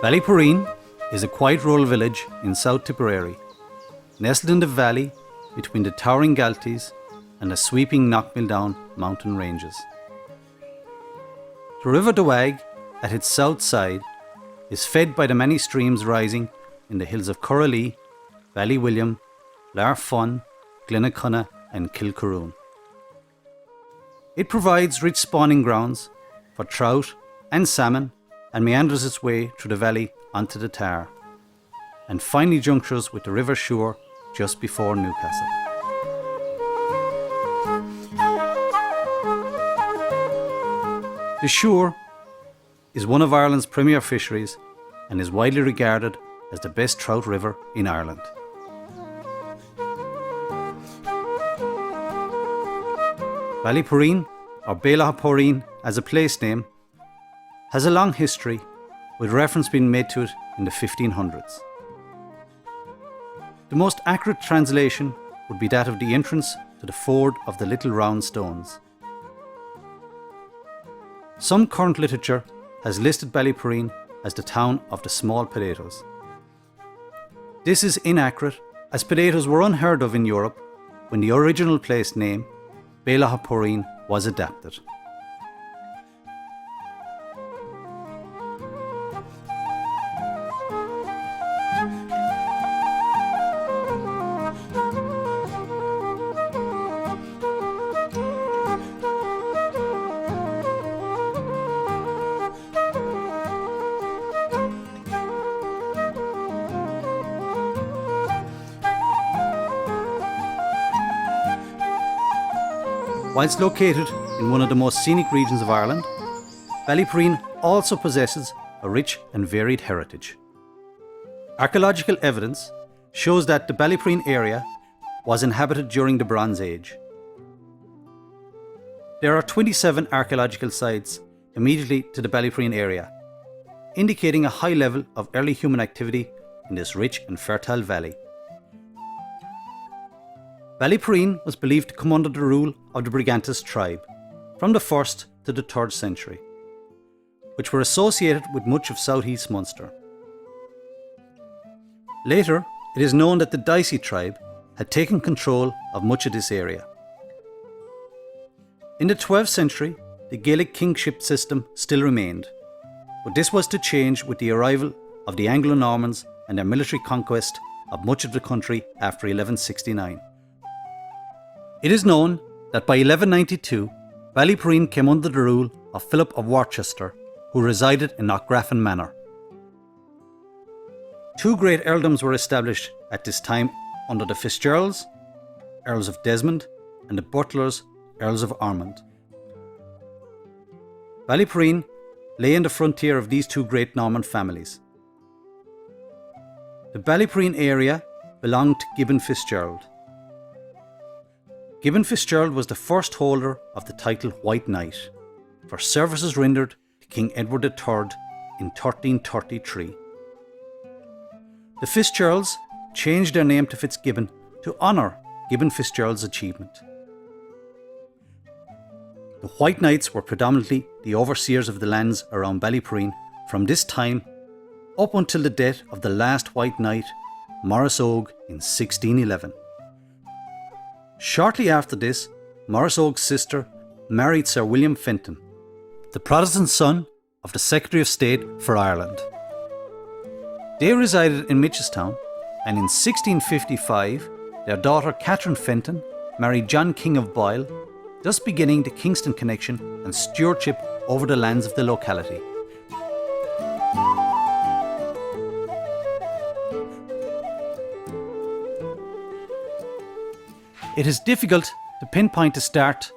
Ballyporeen is a quiet rural village in South Tipperary, nestled in the valley between the towering Galties and the sweeping Knockmildown mountain ranges. The River Dowag, at its south side, is fed by the many streams rising in the hills of Coralee, Ballywilliam, Larfun, Glenacunna and Kilcaroon. It provides rich spawning grounds for trout and salmon and meanders its way through the valley onto the Tar, and finally junctures with the River Suir just before Newcastle. The Suir is one of Ireland's premier fisheries and is widely regarded as the best trout river in Ireland. Ballyporeen, or Ballyporeen as a place name, has a long history, with reference being made to it in the 1500s. The most accurate translation would be that of the entrance to the ford of the Little Round Stones. Some current literature has listed Ballyporeen as the town of the small potatoes. This is inaccurate, as potatoes were unheard of in Europe when the original place name, Ballyporeen, was adapted. Whilst located in one of the most scenic regions of Ireland, Ballyporeen also possesses a rich and varied heritage. Archaeological evidence shows that the Ballyporeen area was inhabited during the Bronze Age. There are 27 archaeological sites immediately to the Ballyporeen area, indicating a high level of early human activity in this rich and fertile valley. Ballyporeen was believed to come under the rule of the Brigantes tribe from the 1st to the 3rd century, which were associated with much of southeast Munster. Later, it is known that the Dicey tribe had taken control of much of this area. In the 12th century, the Gaelic kingship system still remained, but this was to change with the arrival of the Anglo-Normans and their military conquest of much of the country after 1169. It is known that by 1192, Ballyporeen came under the rule of Philip of Worcester, who resided in Knockgraffan Manor. Two great earldoms were established at this time under the Fitzgeralds, Earls of Desmond, and the Butlers, Earls of Ormond. Ballyporeen lay in the frontier of these two great Norman families. The Ballyporeen area belonged to Gibbon Fitzgerald. Gibbon Fitzgerald was the first holder of the title White Knight for services rendered to King Edward III in 1333. The Fitzgeralds changed their name to Fitzgibbon to honour Gibbon Fitzgerald's achievement. The White Knights were predominantly the overseers of the lands around Ballyporeen from this time up until the death of the last White Knight, Maurice Oge, in 1611. Shortly after this, Maurice Oge's sister married Sir William Fenton, the Protestant son of the Secretary of State for Ireland. They resided in Mitchelstown, and in 1655, their daughter Catherine Fenton married John King of Boyle, thus beginning the Kingston connection and stewardship over the lands of the locality. It is difficult to pinpoint the start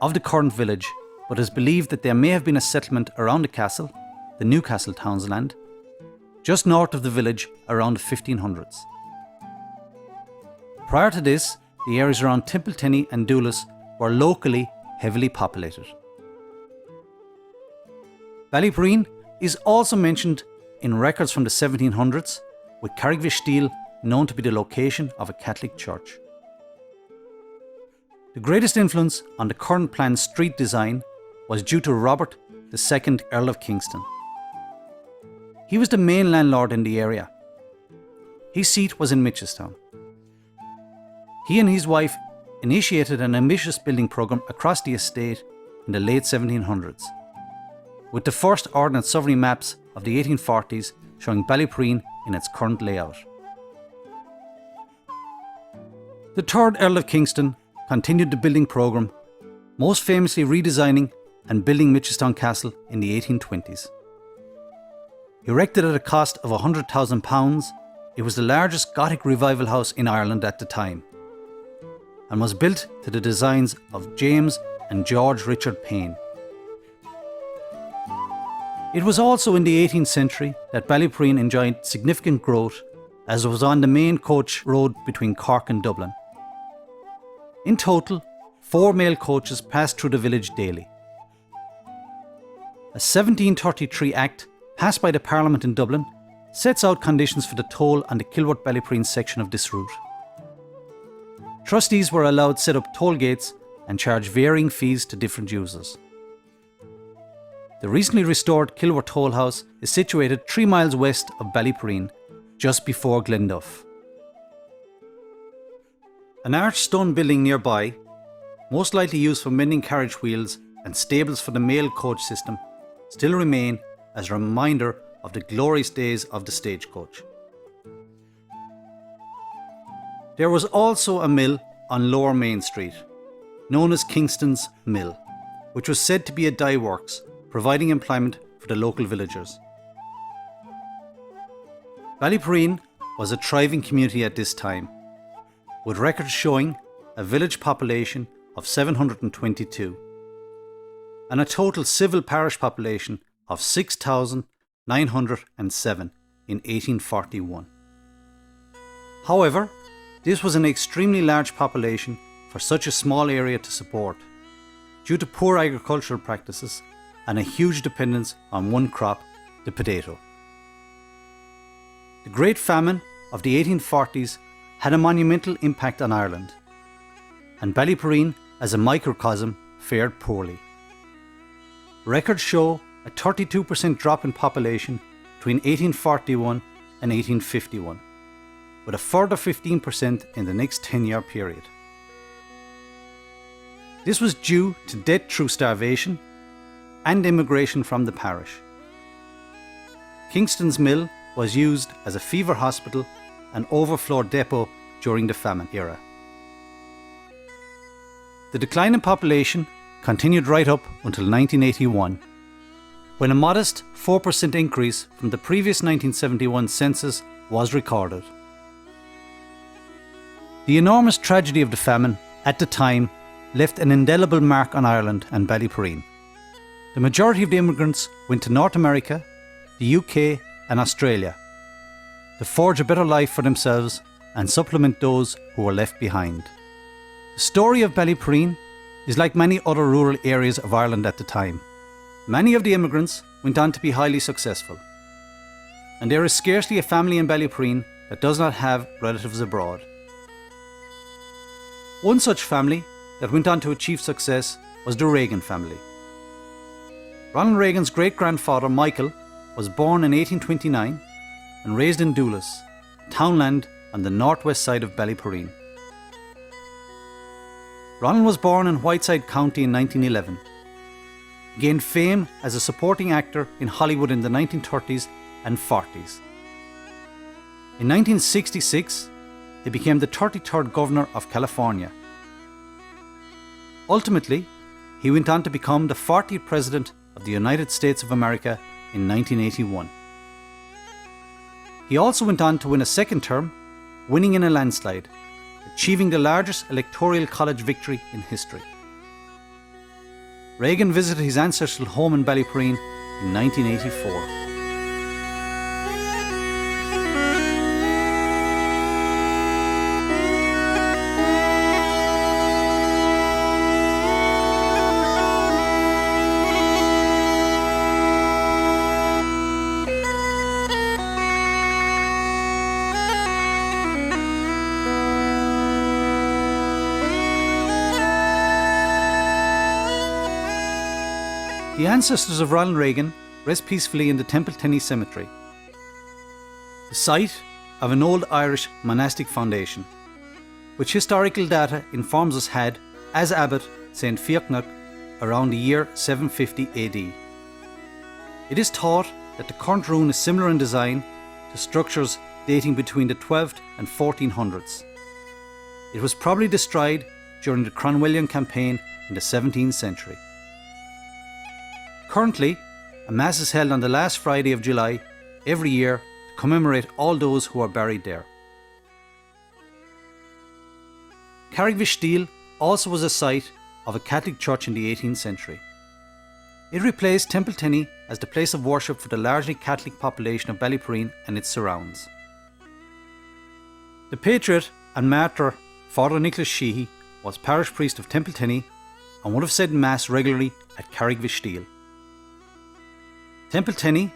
of the current village, but it is believed that there may have been a settlement around the castle, the Newcastle townsland, just north of the village around the 1500s. Prior to this, the areas around Templetenny and Doulas were locally heavily populated. Ballyporeen is also mentioned in records from the 1700s, with Carrickville known to be the location of a Catholic church. The greatest influence on the current planned street design was due to Robert II, Earl of Kingston. He was the main landlord in the area. His seat was in Mitchelstown. He and his wife initiated an ambitious building programme across the estate in the late 1700s, with the first ordnance survey maps of the 1840s showing Ballyporeen in its current layout. The third Earl of Kingston continued the building programme, most famously redesigning and building Mitchelstown Castle in the 1820s. Erected at a cost of £100,000, it was the largest Gothic revival house in Ireland at the time, and was built to the designs of James and George Richard Payne. It was also in the 18th century that Ballyporeen enjoyed significant growth, as it was on the main coach road between Cork and Dublin. In total, 4 mail coaches passed through the village daily. A 1733 Act passed by the Parliament in Dublin sets out conditions for the toll on the Kilworth-Ballyporeen section of this route. Trustees were allowed to set up toll gates and charge varying fees to different users. The recently restored Kilworth Toll House is situated 3 miles west of Ballyporeen, just before Glenduff. An arched stone building nearby, most likely used for mending carriage wheels and stables for the mail coach system, still remain as a reminder of the glorious days of the stagecoach. There was also a mill on Lower Main Street, known as Kingston's Mill, which was said to be a dye works, providing employment for the local villagers. Ballyporeen was a thriving community at this time, with records showing a village population of 722 and a total civil parish population of 6,907 in 1841. However, this was an extremely large population for such a small area to support, due to poor agricultural practices and a huge dependence on one crop, the potato. The Great Famine of the 1840s had a monumental impact on Ireland, and Ballyporeen as a microcosm fared poorly. Records show a 32% drop in population between 1841 and 1851, with a further 15% in the next 10-year period. This was due to death through starvation and immigration from the parish. Kingston's Mill was used as a fever hospital and overflow depot during the famine era. The decline in population continued right up until 1981, when a modest 4% increase from the previous 1971 census was recorded. The enormous tragedy of the famine at the time left an indelible mark on Ireland and Ballyporeen. The majority of the immigrants went to North America, the UK and Australia to forge a better life for themselves and supplement those who were left behind. The story of Ballyporeen is like many other rural areas of Ireland at the time. Many of the immigrants went on to be highly successful, and there is scarcely a family in Ballyporeen that does not have relatives abroad. One such family that went on to achieve success was the Reagan family. Ronald Reagan's great-grandfather Michael was born in 1829 and raised in Doulis, townland on the northwest side of Ballyporeen. Ronald was born in Whiteside County in 1911. He gained fame as a supporting actor in Hollywood in the 1930s and 40s. In 1966, he became the 33rd Governor of California. Ultimately, he went on to become the 40th President of the United States of America in 1981. He also went on to win a second term, winning in a landslide, achieving the largest electoral college victory in history. Reagan visited his ancestral home in Ballyporeen in 1984. The ancestors of Ronald Reagan rest peacefully in the Temple Tenney Cemetery, the site of an old Irish monastic foundation, which historical data informs us had as abbot St. Fiachnach around the year 750 AD. It is thought that the current ruin is similar in design to structures dating between the 12th and 1400s. It was probably destroyed during the Cromwellian campaign in the 17th century. Currently, a Mass is held on the last Friday of July every year to commemorate all those who are buried there. Carrickvisteel also was a site of a Catholic church in the 18th century. It replaced Templetenny as the place of worship for the largely Catholic population of Ballyporeen and its surrounds. The patriot and martyr Father Nicholas Sheehy was parish priest of Templetenny and would have said Mass regularly at Carrickvisteel. Templetenny,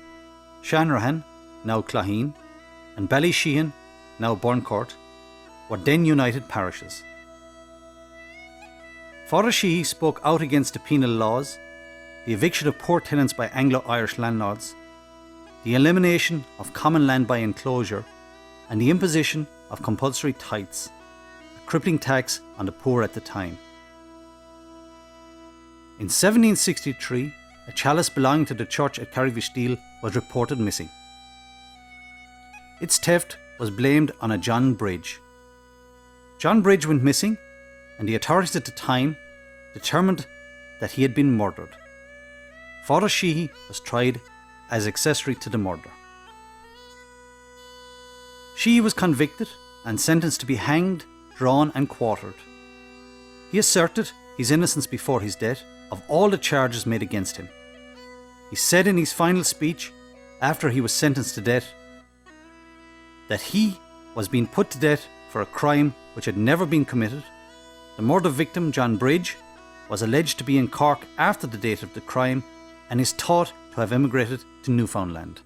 Shanrahan, now Claheen, and Ballysheehan, now Burncourt, were then united parishes. Father Sheehy spoke out against the penal laws, the eviction of poor tenants by Anglo-Irish landlords, the elimination of common land by enclosure, and the imposition of compulsory tithes, a crippling tax on the poor at the time. In 1763, a chalice belonging to the church at Carrickvisteel was reported missing. Its theft was blamed on a John Bridge. John Bridge went missing, and the authorities at the time determined that he had been murdered. Father Sheehy was tried as accessory to the murder. Sheehy was convicted and sentenced to be hanged, drawn and quartered. He asserted his innocence before his death of all the charges made against him. He said in his final speech, after he was sentenced to death, that he was being put to death for a crime which had never been committed. The murder victim, John Bridge, was alleged to be in Cork after the date of the crime and is thought to have emigrated to Newfoundland.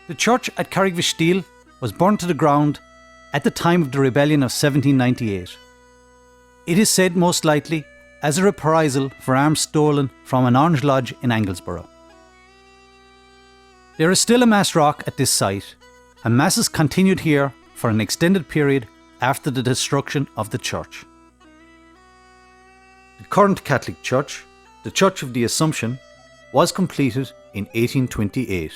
The church at Carrickvisteel was burnt to the ground at the time of the rebellion of 1798. It is said most likely as a reprisal for arms stolen from an Orange Lodge in Anglesborough. There is still a Mass rock at this site, and Masses continued here for an extended period after the destruction of the church. The current Catholic Church, the Church of the Assumption, was completed in 1828.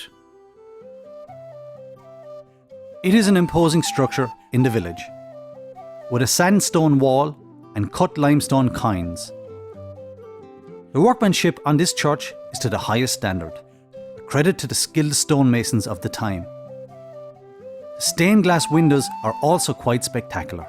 It is an imposing structure in the village, with a sandstone wall and cut limestone quoins. The workmanship on this church is to the highest standard, a credit to the skilled stonemasons of the time. The stained glass windows are also quite spectacular.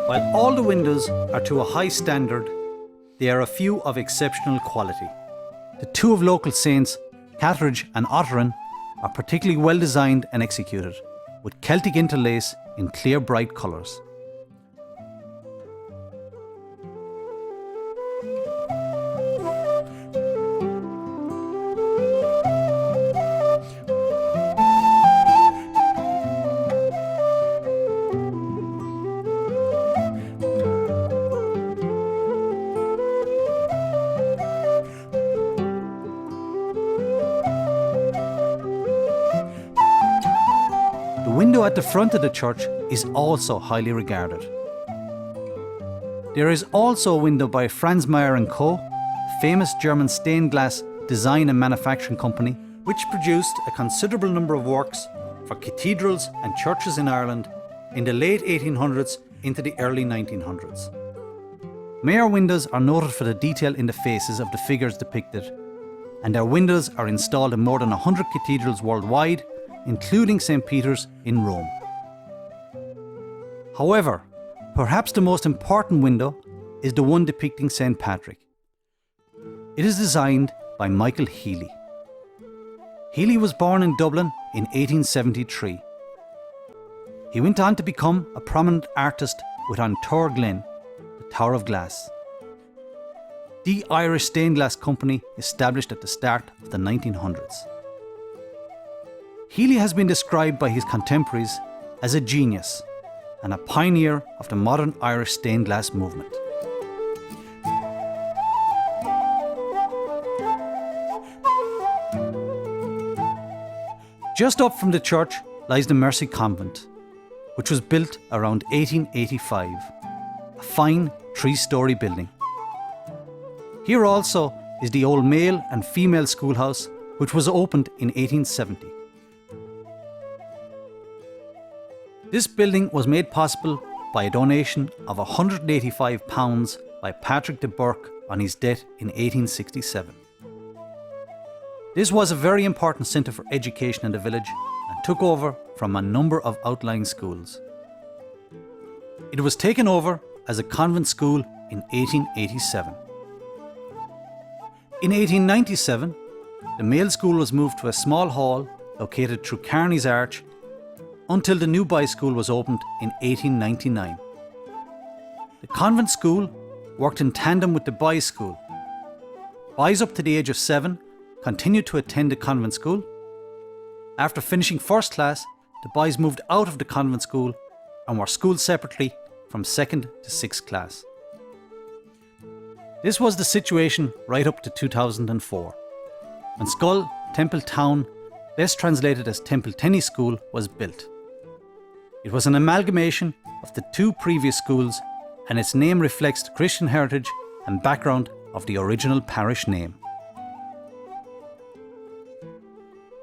While all the windows are to a high standard, there are a few of exceptional quality. The two of local saints, Catteridge and Otteran, are particularly well designed and executed, with Celtic interlace in clear bright colours. The window at the front of the church is also highly regarded. There is also a window by Franz Mayer & Co., a famous German stained glass design and manufacturing company, which produced a considerable number of works for cathedrals and churches in Ireland in the late 1800s into the early 1900s. Mayer windows are noted for the detail in the faces of the figures depicted, and their windows are installed in more than 100 cathedrals worldwide, including St. Peter's in Rome. However, perhaps the most important window is the one depicting St. Patrick. It is designed by Michael Healy. Healy was born in Dublin in 1873. He went on to become a prominent artist with on Tower Glen, the Tower of Glass, the Irish stained glass company established at the start of the 1900s. Healy has been described by his contemporaries as a genius and a pioneer of the modern Irish stained glass movement. Just up from the church lies the Mercy Convent, which was built around 1885, a fine 3-storey building. Here also is the old male and female schoolhouse, which was opened in 1870. This building was made possible by a donation of £185 by Patrick de Burke on his death in 1867. This was a very important centre for education in the village and took over from a number of outlying schools. It was taken over as a convent school in 1887. In 1897, the male school was moved to a small hall located through Kearney's Arch until the new boys' school was opened in 1899. The convent school worked in tandem with the boys' school. Boys up to the age of 7 continued to attend the convent school. After finishing first class, the boys moved out of the convent school and were schooled separately from 2nd to 6th class. This was the situation right up to 2004, when Scull Temple Town, best translated as Temple Tennis School, was built. It was an amalgamation of the 2 previous schools, and its name reflects the Christian heritage and background of the original parish name.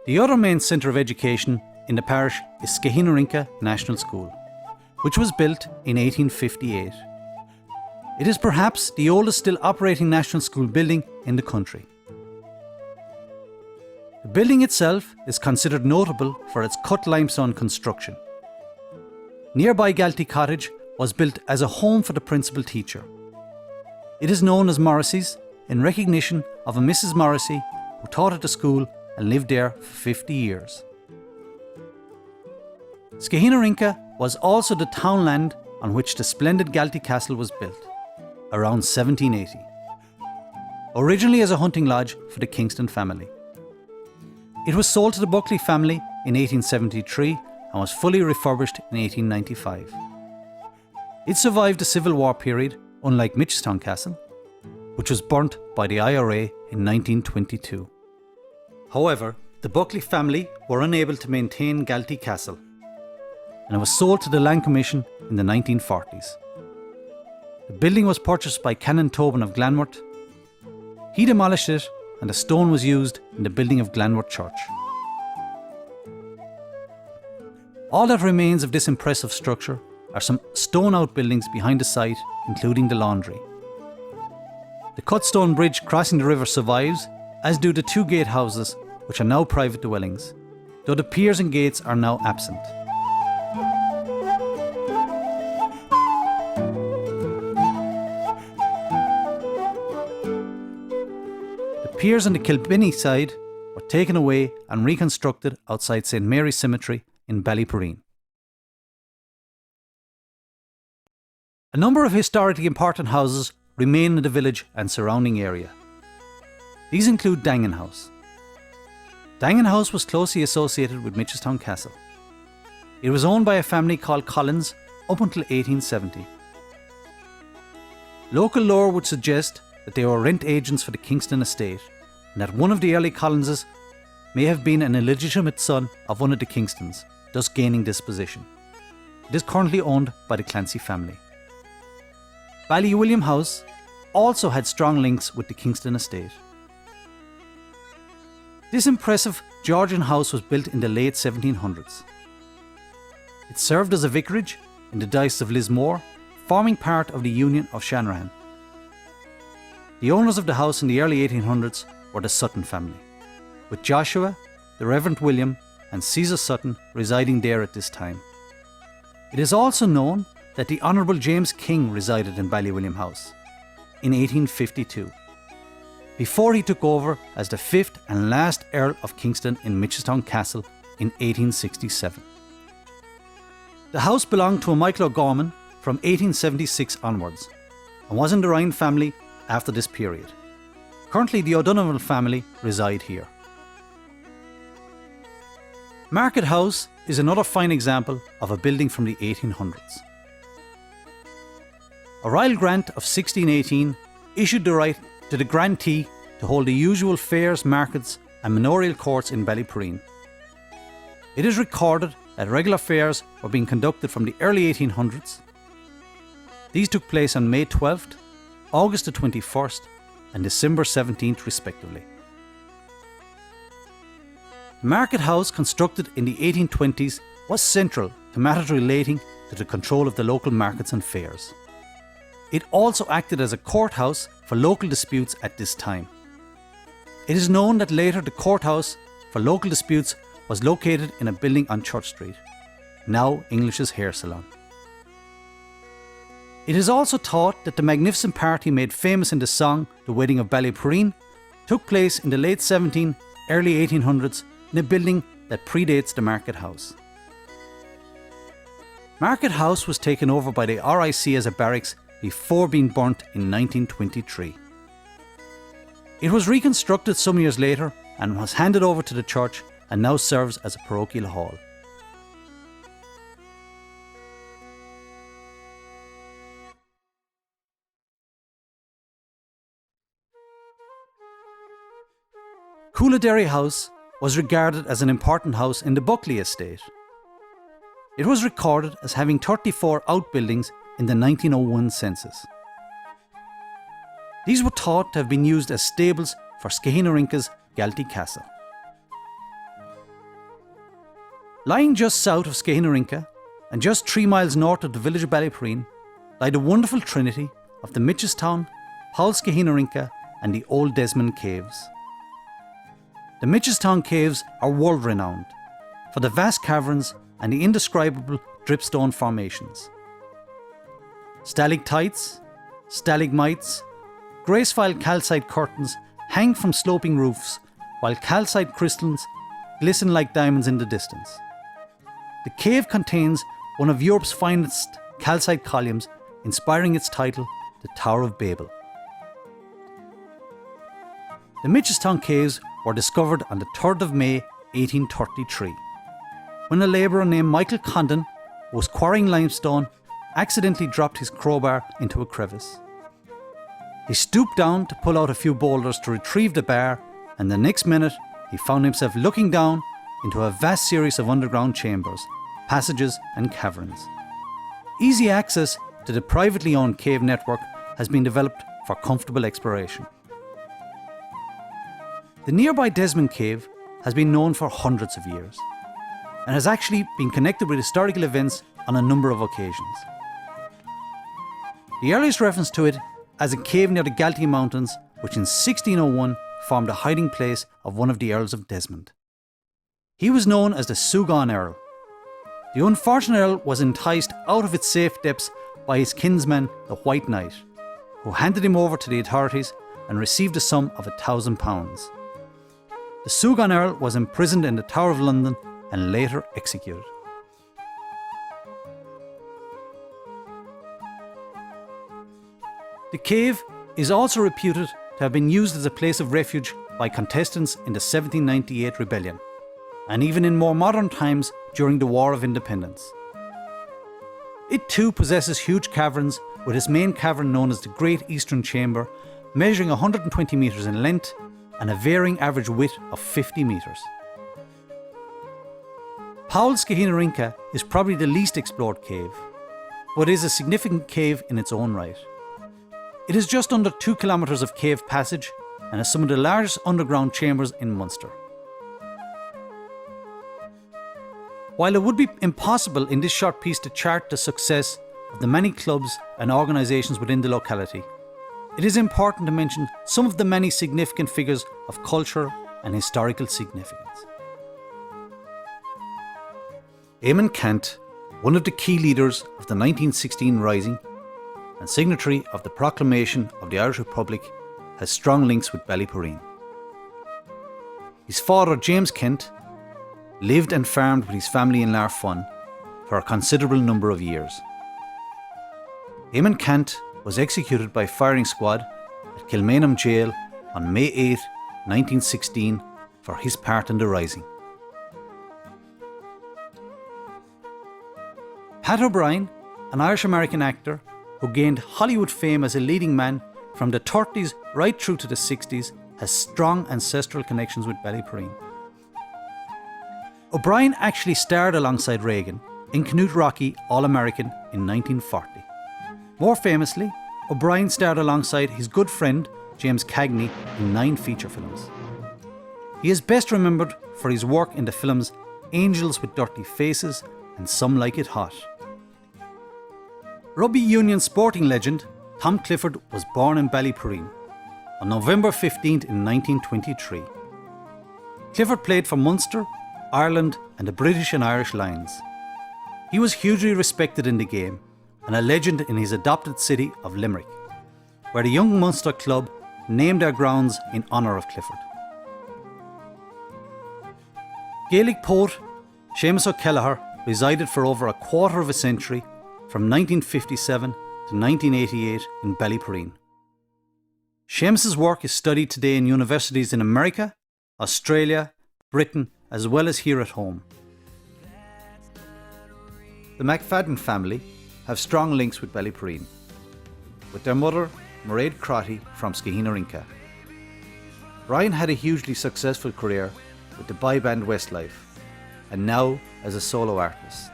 The other main centre of education in the parish is Skehinerinka National School, which was built in 1858. It is perhaps the oldest still operating national school building in the country. The building itself is considered notable for its cut limestone construction. Nearby Galtee Cottage was built as a home for the principal teacher. It is known as Morrissey's in recognition of a Mrs. Morrissey who taught at the school and lived there for 50 years. Skehinerinka was also the townland on which the splendid Galtee Castle was built, around 1780. Originally as a hunting lodge for the Kingston family. It was sold to the Buckley family in 1873 and was fully refurbished in 1895. It survived the Civil War period, unlike Mitchelstown Castle, which was burnt by the IRA in 1922. However, the Buckley family were unable to maintain Galtee Castle, and it was sold to the Land Commission in the 1940s. The building was purchased by Canon Tobin of Glanworth. He demolished it, and the stone was used in the building of Glanworth Church. All that remains of this impressive structure are some stone outbuildings behind the site, including the laundry. The cut stone bridge crossing the river survives, as do the 2 gatehouses, which are now private dwellings, though the piers and gates are now absent. The piers on the Kilbinny side were taken away and reconstructed outside St Mary's Cemetery in Ballyporeen. A number of historically important houses remain in the village and surrounding area. These include Dangan House. Dangan House was closely associated with Mitchelstown Castle. It was owned by a family called Collins up until 1870. Local lore would suggest that they were rent agents for the Kingston estate, and that one of the early Collinses may have been an illegitimate son of one of the Kingstons, thus gaining this position. It is currently owned by the Clancy family. Ballywilliam House also had strong links with the Kingston estate. This impressive Georgian house was built in the late 1700s. It served as a vicarage in the Diocese of Lismore, forming part of the Union of Shanrahan. The owners of the house in the early 1800s were the Sutton family, with Joshua, the Reverend William, and Caesar Sutton residing there at this time. It is also known that the Honourable James King resided in Ballywilliam House in 1852, before he took over as the 5th and last Earl of Kingston in Mitchelstown Castle in 1867. The house belonged to a Michael O'Gorman from 1876 onwards, and was in the Ryan family after this period. Currently the O'Donovan family reside here. Market House is another fine example of a building from the 1800s. A royal grant of 1618 issued the right to the grantee to hold the usual fairs, markets and manorial courts in Ballyporeen. It is recorded that regular fairs were being conducted from the early 1800s. These took place on May 12th, August the 21st and December 17th respectively. The market house, constructed in the 1820s, was central to matters relating to the control of the local markets and fairs. It also acted as a courthouse for local disputes at this time. It is known that later the courthouse for local disputes was located in a building on Church Street, now English's hair salon. It is also thought that the magnificent party made famous in the song The Wedding of Ballyporeen took place in the late 1700s, early 1800s in a building that predates the market house. Market House was taken over by the RIC as a barracks before being burnt in 1923. It was reconstructed some years later and was handed over to the church and now serves as a parochial hall. Coolidary House was regarded as an important house in the Buckley estate. It was recorded as having 34 outbuildings in the 1901 census. These were thought to have been used as stables for Skehinarinka's Galtee Castle. Lying just south of Skehinarinka and just 3 miles north of the village of Ballyporeen lie the wonderful trinity of the Mitchestown, Paul Skehinarinka and the Old Desmond Caves. The Mitchestown Caves are world renowned for the vast caverns and the indescribable dripstone formations. Stalactites, stalagmites, graceful calcite curtains hang from sloping roofs, while calcite crystals glisten like diamonds in the distance. The cave contains one of Europe's finest calcite columns, inspiring its title, the Tower of Babel. The Mitchestown Caves were discovered on the 3rd of May 1833, when a labourer named Michael Condon, who was quarrying limestone, accidentally dropped his crowbar into a crevice. He stooped down to pull out a few boulders to retrieve the bar, and the next minute he found himself looking down into a vast series of underground chambers, passages and caverns. Easy access to the privately owned cave network has been developed for comfortable exploration. The nearby Desmond Cave has been known for hundreds of years and has actually been connected with historical events on a number of occasions. The earliest reference to it as a cave near the Galtee Mountains, which in 1601 formed a hiding place of one of the Earls of Desmond. He was known as the Sugan Earl. The unfortunate Earl was enticed out of its safe depths by his kinsman, the White Knight, who handed him over to the authorities and received a sum of £1,000. The Sugan Earl was imprisoned in the Tower of London and later executed. The cave is also reputed to have been used as a place of refuge by contestants in the 1798 rebellion, and even in more modern times during the War of Independence. It too possesses huge caverns, with its main cavern known as the Great Eastern Chamber, measuring 120 metres in length and a varying average width of 50 metres. Paul Skehinarinka is probably the least explored cave, but is a significant cave in its own right. It is just under 2 kilometres of cave passage and has some of the largest underground chambers in Munster. While it would be impossible in this short piece to chart the success of the many clubs and organisations within the locality, it is important to mention some of the many significant figures of cultural and historical significance. Eamon Kent, one of the key leaders of the 1916 Rising and signatory of the Proclamation of the Irish Republic, has strong links with Ballyporeen. His father, James Kent, lived and farmed with his family in Larfun for a considerable number of years. Eamon Kent was executed by firing squad at Kilmainham Jail on May 8, 1916 for his part in the Rising. Pat O'Brien, an Irish-American actor who gained Hollywood fame as a leading man from the 30s right through to the 60s, has strong ancestral connections with Ballyporeen. O'Brien actually starred alongside Reagan in Knute Rocky All-American in 1940. More famously, O'Brien starred alongside his good friend James Cagney in 9 feature films. He is best remembered for his work in the films Angels with Dirty Faces and Some Like It Hot. Rugby union sporting legend Tom Clifford was born in Ballyporeen on November 15th in 1923. Clifford played for Munster, Ireland and the British and Irish Lions. He was hugely respected in the game and a legend in his adopted city of Limerick, where the young Munster club named their grounds in honour of Clifford. Gaelic poet Seamus O'Kelleher resided for over a quarter of a century from 1957 to 1988 in Ballyporeen. Seamus's work is studied today in universities in America, Australia, Britain, as well as here at home. The McFadden family have strong links with Ballyporeen, with their mother, Mairead Crotty from Skeheenarinka. Brian had a hugely successful career with the boy band Westlife, and now as a solo artist.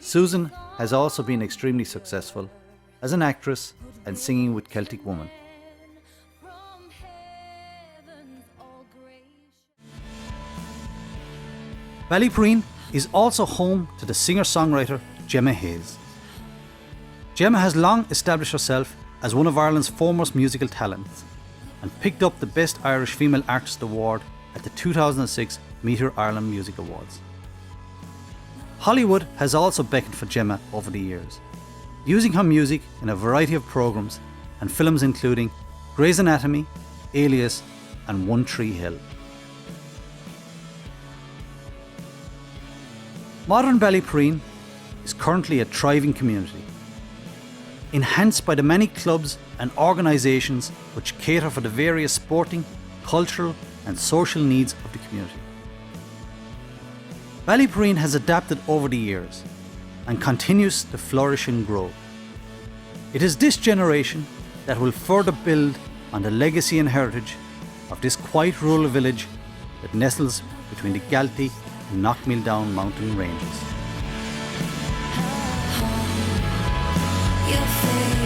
Susan has also been extremely successful as an actress and singing with Celtic Woman. Ballyporeen is also home to the singer-songwriter Gemma Hayes. Gemma has long established herself as one of Ireland's foremost musical talents and picked up the Best Irish Female Artist Award at the 2006 Meteor Ireland Music Awards. Hollywood has also beckoned for Gemma over the years, using her music in a variety of programmes and films including Grey's Anatomy, Alias and One Tree Hill. Modern Ballyporeen is currently a thriving community, enhanced by the many clubs and organisations which cater for the various sporting, cultural and social needs of the community. Ballyporeen has adapted over the years and continues to flourish and grow. It is this generation that will further build on the legacy and heritage of this quiet rural village that nestles between the Galtee and Knockmealdown mountain ranges. Your face.